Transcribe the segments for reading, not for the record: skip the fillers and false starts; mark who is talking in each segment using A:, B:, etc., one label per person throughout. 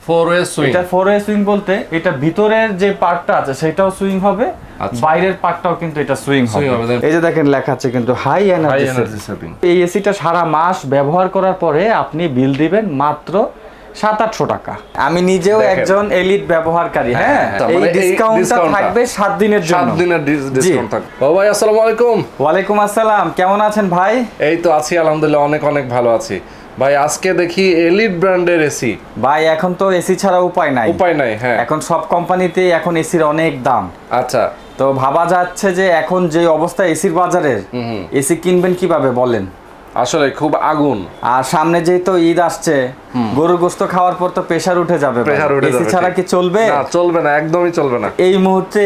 A: Four way swing.
B: এটা four way swing বলতে এটা ভিতরের যে পার্টটা আছে সেটাও সুইং হবে, বাইরের পার্টটাও কিন্তু এটা সুইং হবে। এই যে দেখেন লেখা আছে কিন্তু হাই এনার্জি সেভিং। এই এসিটা সারা মাস ব্যবহার করার পরে আপনি বিল দিবেন মাত্র 700-800 টাকা। আমি নিজেও একজন এলিট ব্যবহারকারী। হ্যাঁ, এই ডিসকাউন্টটা থাকবে 7 দিনের জন্য।
A: 7 দিনের ডিসকাউন্ট থাকবে। ভাই আসসালামু আলাইকুম।
B: ওয়ালাইকুম আসসালাম, কেমন আছেন ভাই?
A: এই তো আছি আলহামদুলিল্লাহ, অনেক অনেক ভালো আছি ভাই। আজকে দেখি এলিট ব্র্যান্ডের এসি।
B: ভাই এখন তো এসি ছাড়া উপায় নাই।
A: হ্যাঁ,
B: এখন সব কোম্পানিতেই এখন এসির অনেক দাম।
A: আচ্ছা,
B: তো ভাবা যাচ্ছে যে এখন যে অবস্থা এসির বাজারের, এসি কিনবেন কিভাবে বলেন?
A: আসলে খুব আগুন।
B: আর সামনে যেহেতু ঈদ আসছে, গরুর গোশত খাওয়ার পর তো প্রেসার উঠে যাবে। এসি ছাড়া কি চলবে?
A: না, চলবে না, একদমই চলবে না।
B: এই মুহূর্তে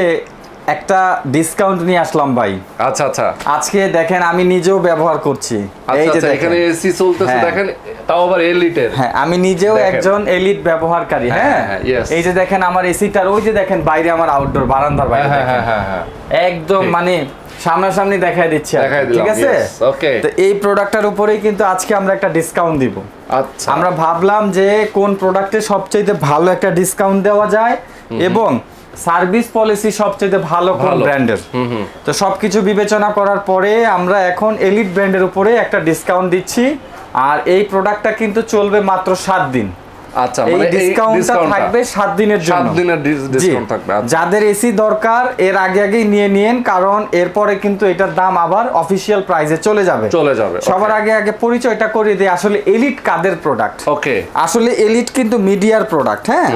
B: একটা ডিসকাউন্ট নিয়ে আসলাম ভাই।
A: আচ্ছা আচ্ছা,
B: আজকে দেখেন আমি নিজেও ব্যবহার করছি। এই যে
A: এখানে এসি চলতেছে দেখেন, তাও আবার এলিটের।
B: হ্যাঁ, আমি নিজেও একজন এলিট ব্যবহারকারী। হ্যাঁ, এই যে দেখেন আমার এসিটার, ওই যে দেখেন বাইরে আমার আউটডোর বারান্দার বাইরে একদম মানে সামনাসামনি দেখাই দিচ্ছি, ঠিক আছে?
A: ওকে,
B: তো এই প্রোডাক্টটার উপরেই কিন্তু আজকে আমরা একটা ডিসকাউন্ট দিব।
A: আচ্ছা,
B: আমরা ভাবলাম যে কোন প্রোডাক্টে সবচেয়ে ভালো একটা ডিসকাউন্ট দেওয়া যায় এবং সার্ভিস পলিসি সবচেয়ে ভালো কোন ব্র্যান্ডের। তো সবকিছু বিবেচনা করার পরে আমরা এখন এলিট ব্র্যান্ডের উপরে একটা ডিসকাউন্ট দিচ্ছি। আর এই প্রোডাক্টটা কিন্তু চলবে মাত্র 7 দিন।
A: আচ্ছা,
B: মানে ডিসকাউন্টটা থাকবে 7 দিনের জন্য।
A: 7 দিনের ডিসকাউন্ট থাকবে।
B: যাদের এসি দরকার এর আগে আগেই নিয়ে নিন, কারণ এরপরে কিন্তু এটার দাম আবার অফিশিয়াল প্রাইসে চলে যাবে। সবার আগে আগে পরিচয়টা করে দিই, আসলে এলিট কাদের প্রোডাক্ট।
A: ওকে,
B: আসলে এলিট কিন্তু মিডিয়ার প্রোডাক্ট। হ্যাঁ,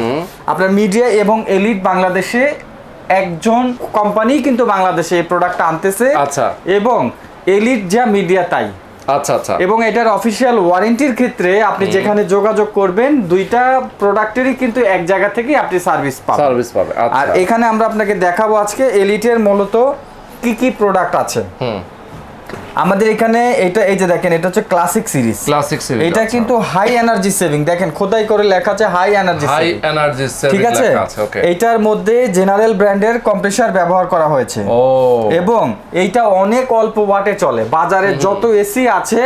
B: আপনার মিডিয়া এবং এলিট বাংলাদেশে একজন কোম্পানি কিন্তু বাংলাদেশে এই প্রোডাক্টটা আনতেছে।
A: আচ্ছা,
B: এবং এলিট যা মিডিয়া তাই।
A: আচ্ছা আচ্ছা,
B: এবং এটার অফিশিয়াল ওয়ারেন্টির ক্ষেত্রে আপনি যেখানে যোগাযোগ করবেন দুইটা প্রোডাক্টেরই কিন্তু এক জায়গা থেকে আপনি সার্ভিস পাবেন। আর এখানে আমরা আপনাকে দেখাবো আজকে এলিটের মূলত কি কি প্রোডাক্ট আছে। আমাদের এখানে এটা, এই যে দেখেন এটা হচ্ছে ক্লাসিক সিরিজ। এটা কিন্তু হাই এনার্জি সেভিং, দেখেন খোদাই করে লেখা আছে হাই এনার্জি সেভিং, ঠিক আছে? এইটার মধ্যে জেনারেল ব্র্যান্ডের কম্প্রেসার ব্যবহার করা হয়েছে এবং এইটা অনেক অল্প ওয়াটে চলে। বাজারে যত এসি আছে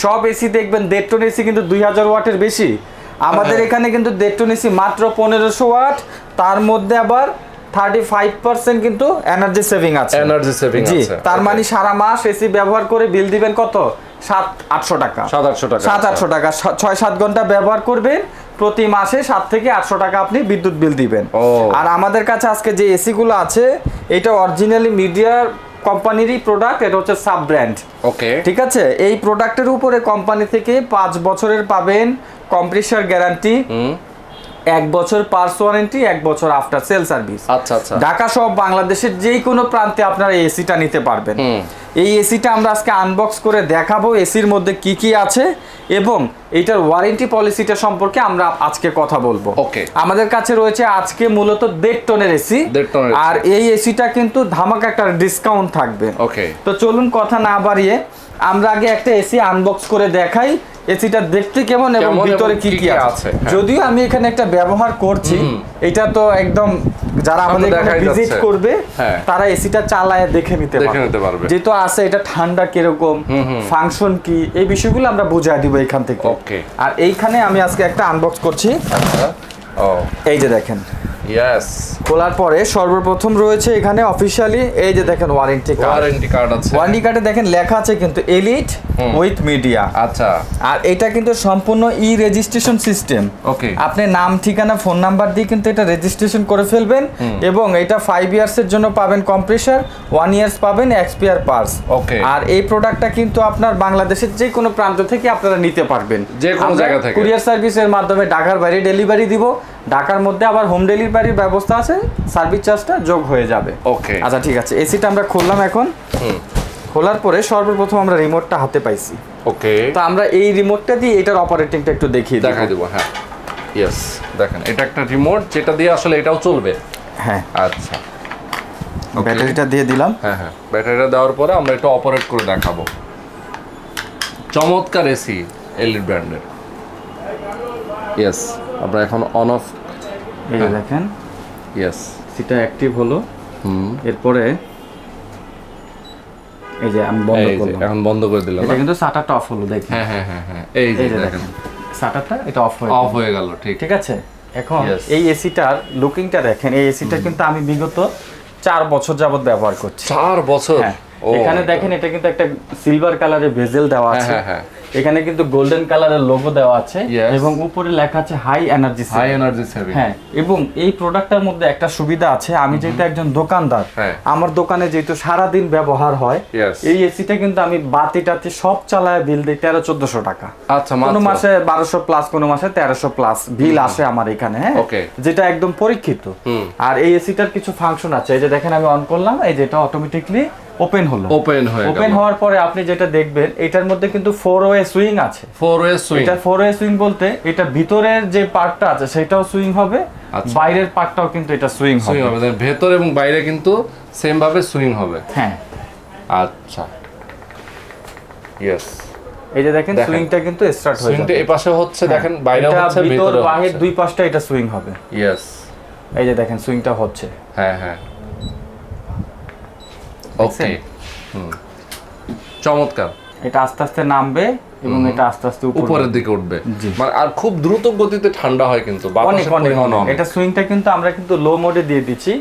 B: সব এসি দেখবেন 1.5 টন এসি কিন্তু 2000 ওয়াটের বেশি। আমাদের এখানে কিন্তু 1.5 টন এসি মাত্র 1500 ওয়াট, তার মধ্যে আবার 35% কিন্তু এনার্জি সেভিং আছে। তার মানে সারা মাস এসি ব্যবহার করে বিল দিবেন কত? 700-800 টাকা। 700-800 টাকা 6-7 ঘন্টা ব্যবহার করবেন, প্রতি মাসে 7 থেকে 800 টাকা আপনি বিদ্যুৎ বিল দিবেন। আর আমাদের কাছে আজকে যে এসি গুলো আছে এটা অরিজিনালি মিডিয়ার কোম্পানিরই প্রোডাক্ট, এটা হচ্ছে সাব ব্র্যান্ড। ওকে, ঠিক আছে? এই প্রোডাক্টের উপরে কোম্পানি থেকে 5 বছরের পাবেন কম্প্রেসার গ্যারান্টি, 1 বছর পার্টস ওয়ারেন্টি, 1 বছর আফটার সেল সার্ভিস।
A: আচ্ছা আচ্ছা,
B: ঢাকা সহ বাংলাদেশের যে কোনো প্রান্তে আপনারা এই এসিটা নিতে পারবেন। এই এসিটা আমরা আজকে আনবক্স করে দেখাবো এসির মধ্যে কি কি আছে এবং এইটার ওয়ারেন্টি পলিসিটা সম্পর্কে আমরা আজকে কথা বলবো।
A: ওকে,
B: আমাদের কাছে রয়েছে আজকে মূলত 1.5 টনের এসি, আর এই এসিটা কিন্তু ধামাকা একটা ডিসকাউন্ট থাকবে।
A: ওকে,
B: তো চলুন কথা না বাড়িয়ে আমরা আগে একটা এসি আনবক্স করে দেখাই এসিটা দেখতে কেমন এবং ভিতরে কি কি আছে। যদিও আমি এখানে একটা ব্যবহার করছি, এটা তো একদম যারা আমাদের এখানে ভিজিট করবে তারা এসিটা চালায় দেখে নিতে পারবে যেহেতু আছে এটা ঠান্ডা কিরকম, ফাংশন কি, এই বিষয়গুলো আমরা বুঝাই দিব এখান থেকে। আর এইখানে আমি আজকে একটা আনবক্স করছি। এই যে দেখেন, খোলার পরে সর্বপ্রথম রয়েছে এখানে অফিশিয়ালি এই যে দেখেন ওয়ারেন্টি কার্ড আছে। ওয়ারেন্টি কার্ডে দেখেন লেখা আছে কিন্তু এলিট উইথ মিডিয়া। আচ্ছা, আর এটা কিন্তু সম্পূর্ণ ই রেজিস্ট্রেশন সিস্টেম। ওকে, আপনি নাম, ঠিকানা, ফোন নাম্বার দিয়ে কিন্তু এটা রেজিস্ট্রেশন করে ফেলবেন এবং এটা 5 ইয়ার্স এর জন্য পাবেন কম্প্রেসার, 1 ইয়ার্স পাবেন এক্সপায়ার পার্টস। ওকে, আর এই প্রোডাক্টটা কিন্তু আপনার বাংলাদেশের যে কোনো প্রান্ত থেকে আপনারা নিতে পারবেন, যে কোনো জায়গা থেকে। কুরিয়ার সার্ভিসের মাধ্যমে ঢাকার বাইরে ডেলিভারি দিব, ঢাকার মধ্যে আবার হোম ডেলিভারির ব্যবস্থা আছে, সার্ভিস চার্জটা যোগ হয়ে যাবে। ওকে, আচ্ছা ঠিক আছে। এসিটা আমরা খুললাম এখন। খোলার পরে সর্বপ্রথম আমরা রিমোটটা হাতে পাইছি। ওকে, তো আমরা এই রিমোটটা দিয়ে এটার অপারেটিংটা একটু দেখিয়ে দেব।
A: হ্যাঁ, ইয়েস, দেখেন এটা একটা রিমোট যেটা দিয়ে আসলে এটাও চলবে।
B: হ্যাঁ,
A: আচ্ছা,
B: ব্যাটারিটা দিয়ে দিলাম।
A: হ্যাঁ, ব্যাটারিটা দেওয়ার পরে আমরা এটা অপারেট করে দেখাবো। চমৎকার এসি এলিট ব্র্যান্ডের। ইয়েস, আমরা এখন অন অফ
B: এই দেখেন।
A: ইয়েস,
B: সেটা অ্যাক্টিভ হলো। এরপরে এই যে আমি বন্ধ করলাম,
A: এখন বন্ধ করে দিলাম।
B: এটা কিন্তু শাটারটা অফ হলো, দেখেন।
A: হ্যাঁ, এই যে দেখেন শাটারটা এটা অফ হয়ে গেল। ঠিক
B: আছে। এখন এই এসিটার লুকিংটা দেখেন, এই এসিটা কিন্তু আমি বিগত 4 বছর যাবত ব্যবহার করছি।
A: 4 বছর?
B: এখানে দেখেন এটা কিন্তু একটা সিলভার কালারের বেজেল দেওয়া আছে, এখানে কিন্তু গোল্ডেন কালারের লোগো দেওয়া আছে এবং উপরে লেখা আছে হাই এনার্জি সেভিং। হ্যাঁ, এবং এই প্রোডাক্টটার মধ্যে একটা সুবিধা আছে, আমি যেহেতু একজন দোকানদার, আমার দোকানে যেহেতু সারাদিন ব্যবহার হয়, এই এসিটা কিন্তু আমি বাতি টাতি সব চালায় বিল দিই 1300-1400 টাকা।
A: আচ্ছা,
B: কোন মাসে 1200 প্লাস, কোন মাসে 1300 প্লাস বিল আসে আমার এখানে। হ্যাঁ, যেটা একদম পরীক্ষিত। আর এই এসিটার কিছু ফাংশন আছে, এই যে দেখেন আমি অন করলাম, এই যেটা অটোমেটিকলি ওপেন হলো। ওপেন হওয়ার পরে আপনি যেটা দেখবেন এটার মধ্যে কিন্তু 4-ওয়ে সুইং আছে। 4-ওয়ে সুইং, এটা 4-ওয়ে সুইং বলতে এটা ভিতরের যে পার্টটা আছে সেটাও সুইং হবে, বাইরের পার্টটাও কিন্তু এটা সুইং হবে।
A: ভেতর এবং বাইরে কিন্তু সেম ভাবে সুইং হবে।
B: হ্যাঁ,
A: আচ্ছা, ইয়েস।
B: এই যে দেখেন সুইংটা কিন্তু স্টার্ট হয়ে যাবে।
A: সুইংটা এই পাশে হচ্ছে, দেখেন বাইরে হচ্ছে,
B: ভিতর বাহির দুই পাশটা এটা সুইং হবে।
A: ইয়েস,
B: এই যে দেখেন সুইংটা হচ্ছে।
A: হ্যাঁ হ্যাঁ, ওকে, চমৎকার।
B: এটা আস্তে আস্তে নামবে এবং এটা আস্তে আস্তে
A: উপরের দিকে উঠবে, মানে আর খুব দ্রুত গতিতে ঠান্ডা হয় কিন্তু
B: এটা সুইংটা কিন্তু আমরা কিন্তু লো মোডে দিয়ে দিচ্ছি,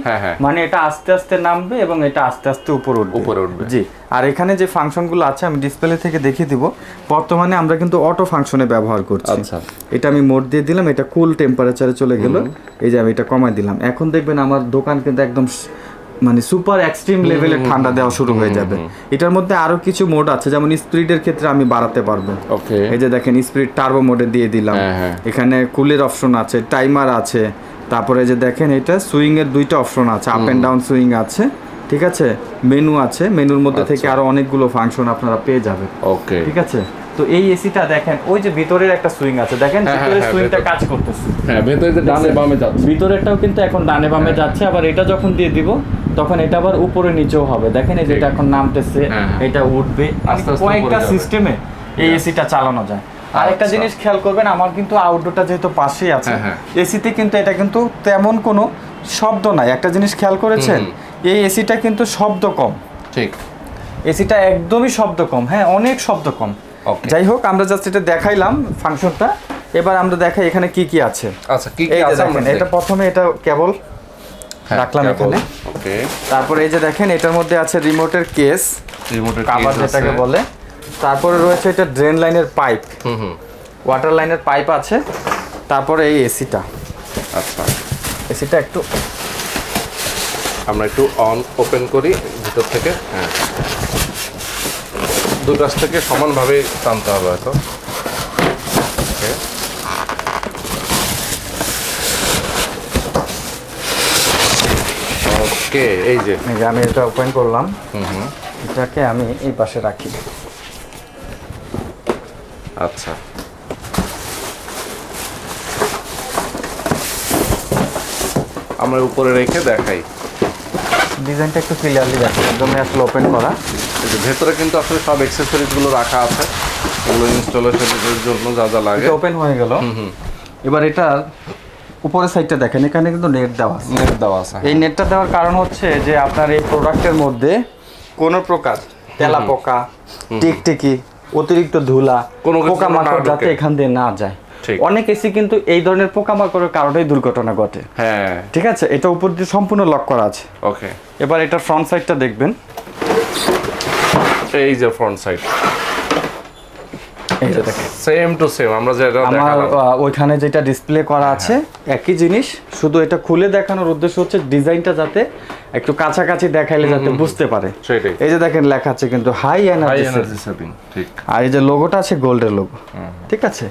B: মানে এটা আস্তে আস্তে নামবে এবং এটা আস্তে আস্তে উপরে উঠবে। জি, আর এখানে যে ফাংশনগুলো আছে আমি ডিসপ্লে থেকে দেখিয়ে দিব। বর্তমানে আমরা কিন্তু অটো ফাংশনে ব্যবহার করছি।
A: আচ্ছা,
B: এটা আমি মোড দিয়ে দিলাম, এটা কুল টেম্পারেচারে চলে গেল। এই যে আমি এটা কমাই দিলাম, এখন দেখবেন আমার দোকান কিন্তু একদম মানে সুপার এক্সট্রিম লেভেলে ঠান্ডা দেওয়া শুরু হয়ে যাবে। এটার মধ্যে আরো কিছু মোড আছে, যেমন স্পিডের ক্ষেত্রে আমি বাড়াতে পারবো। এই যে দেখেন স্পিড টার্বো মোডে দিয়ে দিলাম, এখানে কুলের অপশন আছে, টাইমার আছে, তারপরে যে দেখেন এটা সুইং এর 2টা অপশন আছে, আপ এন্ড ডাউন সুইং আছে, ঠিক আছে, মেনু আছে, মেনুর মধ্যে থেকে আরো অনেকগুলো ফাংশন আপনারা পেয়ে যাবেন। ওকে, ঠিক আছে। তো এই এসিটা দেখেন ওই যে ভিতরের একটা সুইং আছে, দেখেন ভিতরের সুইংটা কাজ করতেছে।
A: হ্যাঁ, ভিতরে যে ডানে বামে যাচ্ছে,
B: ভিতরেরটাও কিন্তু এখন ডানে বামে যাচ্ছে। আবার এটা যখন দিয়ে দিব তখন এটা আবার উপরে নিচেও হবে। দেখেন এই যে এটা এখন নামতেছে, এটা উঠবে, কয়েকটা সিস্টেমে এই এসিটা চালানো যায়। আরেকটা জিনিস খেয়াল করবেন, আমার কিন্তু আউটডোরটা যেহেতু পাশেই আছে, এসিতে কিন্তু এটা কিন্তু তেমন কোনো শব্দ নাই। একটা জিনিস খেয়াল করেছেন, এই এসিটা কিন্তু শব্দ কম।
A: ঠিক,
B: এসিটা একদমই শব্দ কম। হ্যাঁ, অনেক শব্দ কম। যাই হোক, আমরা জাস্ট এটা দেখাইলাম ফাংশনটা। এবার আমরা দেখাই এখানে কি কি আছে।
A: আচ্ছা, কি কি আছে আমরা
B: এটা প্রথমে এটা কেবল রাখলাম এখানে। ওকে, তারপরে এই যে দেখেন এটার মধ্যে আছে রিমোটের কেস, রিমোটের কভার যেটাকে বলে। তারপরে রয়েছে এটা ড্রেন লাইনের পাইপ, ওয়াটার লাইনের পাইপ আছে। তারপরে এই এসিটা।
A: আচ্ছা,
B: এসিটা একটু
A: আমরা একটু অন ওপেন করি ভিতর থেকে। হ্যাঁ, দুই পাশ থেকে সমানভাবে টানতে হবে হয়তো। ওকে, এই যে
B: আমি এটা ওপেন করলাম, এটাকে আমি এই পাশে রাখি।
A: আচ্ছা, আমরা উপরে রেখে দেখাই,
B: ডিজাইনটা একটু ক্লিয়ারলি দেখেন, একদম আসলে ওপেন করা।
A: ভেতরে কিন্তু আসলে সব অ্যাকসেসরিজ গুলো রাখা আছে, এগুলো ইনস্টলেশনের জন্য যা যা লাগে।
B: ওপেন হয়ে গেল। এবার এটা উপরের সাইডটা দেখেন, এখানে কিন্তু নেট দেওয়া আছে। এই নেটটা দেওয়ার কারণ হচ্ছে যে আপনার এই প্রোডাক্টের মধ্যে কোনো প্রকার তেলাপোকা, টিকটিকি, অতিরিক্ত ধুলা, পোকামাকড় যাতে এখান দিয়ে না যায়। অনেক এসি কিন্তু এই ধরনের পোকামাকড়ের কারণেই দুর্ঘটনা ঘটে। হ্যাঁ, ঠিক আছে, এটা উপর দিয়ে সম্পূর্ণ লক করা আছে।
A: ওকে,
B: এবার এটা ফ্রন্ট সাইডটা দেখবেন,
A: এই যে ফ্রন্ট সাইড,
B: এই যে দেখেন
A: সেম টু সেম আমরা যেটা
B: আমার ওইখানে যেটা ডিসপ্লে করা আছে একই জিনিস, শুধু এটা খুলে দেখানোর উদ্দেশ্য হচ্ছে ডিজাইনটা যাতে একটু কাছাকাছি দেখাইলে যাতে বুঝতে পারে।
A: সেটাই,
B: এই যে দেখেন লেখা আছে কিন্তু হাই এনার্জি সেভিং। ঠিক, আর এই যে লোগোটা আছে গোল্ডের লোগো। ঠিক আছে,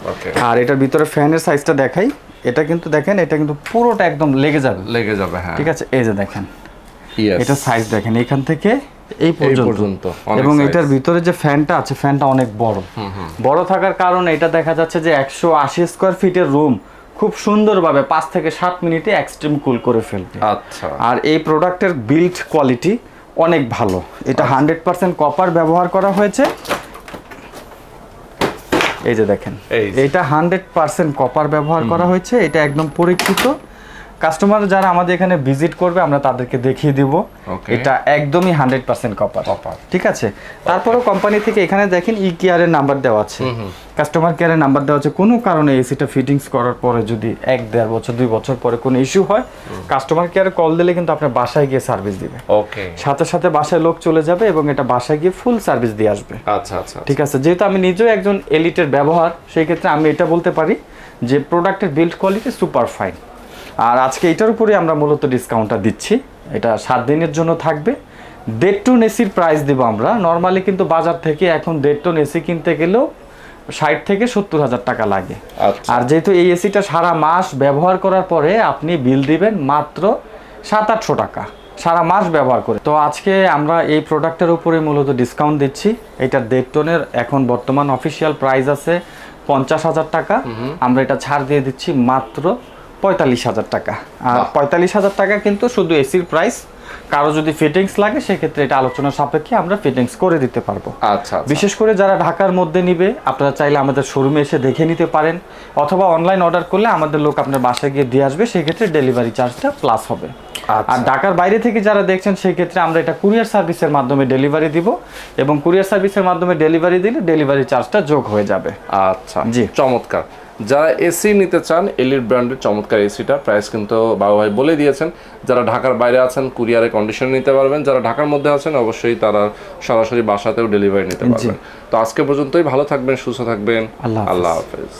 B: আর এটার ভিতরে ফ্যানের সাইজটা দেখাই, এটা কিন্তু দেখেন এটা কিন্তু পুরোটা একদম লেগে যাবে। হ্যাঁ, ঠিক আছে, এই যে দেখেন এটা সাইজ দেখেন এখান থেকে এই পর্যন্ত, এবং এটার ভিতরে যে ফ্যানটা আছে ফ্যানটা অনেক বড় থাকার কারণে এটা দেখা যাচ্ছে যে 180 স্কয়ার ফিটের রুম খুব সুন্দরভাবে 5 থেকে 7 মিনিটে এক্সট্রিম কুল করে ফেলবে। আচ্ছা, আর এই প্রোডাক্টের বিল্ড কোয়ালিটি অনেক ভালো। এটা 100% কপার ব্যবহার করা হয়েছে। এই যে দেখেন এটা 100% কপার ব্যবহার করা হয়েছে, এটা একদম পরীক্ষিত। কাস্টমার যারা আমাদের এখানে ভিজিট করবে আমরা তাদেরকে দেখিয়ে দিব এটা একদমই 100% কপার। ঠিক আছে, তারপরেও কোম্পানি থেকে এখানে দেখেন ই কেয়ারের নাম্বার দেওয়া আছে, কাস্টমার কেয়ারের নাম্বার দেওয়া আছে। কোনো কারণে এসিটা ফিটিংস করার পরে যদি 1-1.5 বছর 2 বছর পরে কোনো ইস্যু হয়, কাস্টমার কেয়ারে কল দিলে কিন্তু আপনার বাসায় গিয়ে সার্ভিস দিবে। সাথে সাথে বাসায় লোক চলে যাবে এবং এটা বাসায় গিয়ে ফুল সার্ভিস দিয়ে আসবে।
A: আচ্ছা আচ্ছা,
B: ঠিক আছে। যেহেতু আমি নিজেও একজন এলিটের ব্যবহার, সেই ক্ষেত্রে আমি এটা বলতে পারি যে প্রোডাক্টের বিল্ড কোয়ালিটি সুপার ফাইন। আর আজকে এটার উপরে আমরা মূলত ডিসকাউন্টটা দিচ্ছি, এটা 7 দিনের জন্য থাকবে। 1.5 টন এসির প্রাইস দেবো আমরা। নর্মালি কিন্তু বাজার থেকে এখন 1.5 টন এসি কিনতে গেলেও 60 থেকে 70 হাজার টাকা লাগে। আর যেহেতু এই এসিটা সারা মাস ব্যবহার করার পরে আপনি বিল দিবেন মাত্র 700-800 টাকা সারা মাস ব্যবহার করে। তো আজকে আমরা এই প্রোডাক্টের উপরে মূলত ডিসকাউন্ট দিচ্ছি। এটা 1.5 টনের এখন বর্তমান অফিসিয়াল প্রাইস আছে 50,000 টাকা, আমরা এটা ছাড় দিয়ে দিচ্ছি মাত্র 45,000 টাকা। আর 45,000 টাকা কিন্তু শুধু এসির প্রাইস। কারো যদি ফিটিংস লাগে সেক্ষেত্রে এটা আলোচনা সাপেক্ষে আমরা ফিটিংস করে দিতে পারবো।
A: আচ্ছা,
B: বিশেষ করে যারা ঢাকার মধ্যে নিবে আপনারা চাইলে আমাদের শোরুমে এসে দেখে নিতে পারেন, অথবা অনলাইন অর্ডার করলে আমাদের লোক আপনার বাসায় গিয়ে দিয়ে আসবে, সেক্ষেত্রে ডেলিভারি চার্জটা প্লাস হবে। আর ঢাকার বাইরে থেকে যারা দেখছেন সেই ক্ষেত্রে আমরা এটা কুরিয়ার সার্ভিসের মাধ্যমে ডেলিভারি দিব, এবং কুরিয়ার সার্ভিসের মাধ্যমে ডেলিভারি দিলে ডেলিভারি চার্জটা যোগ হয়ে যাবে।
A: আচ্ছা জি, চমৎকার। যারা এসি নিতে চান, এলিট ব্র্যান্ডের চমৎকার এসিটা প্রাইস কিন্তু বাবু ভাই বলে দিয়েছেন। যারা ঢাকার বাইরে আছেন কুরিয়ারে কন্ডিশন নিতে পারবেন, যারা ঢাকার মধ্যে আছেন অবশ্যই তারা সরাসরি বাসাতেও ডেলিভারি নিতে পারবেন। তো আজকে পর্যন্তই, ভালো থাকবেন, সুস্থ থাকবেন, আল্লাহ হাফেজ।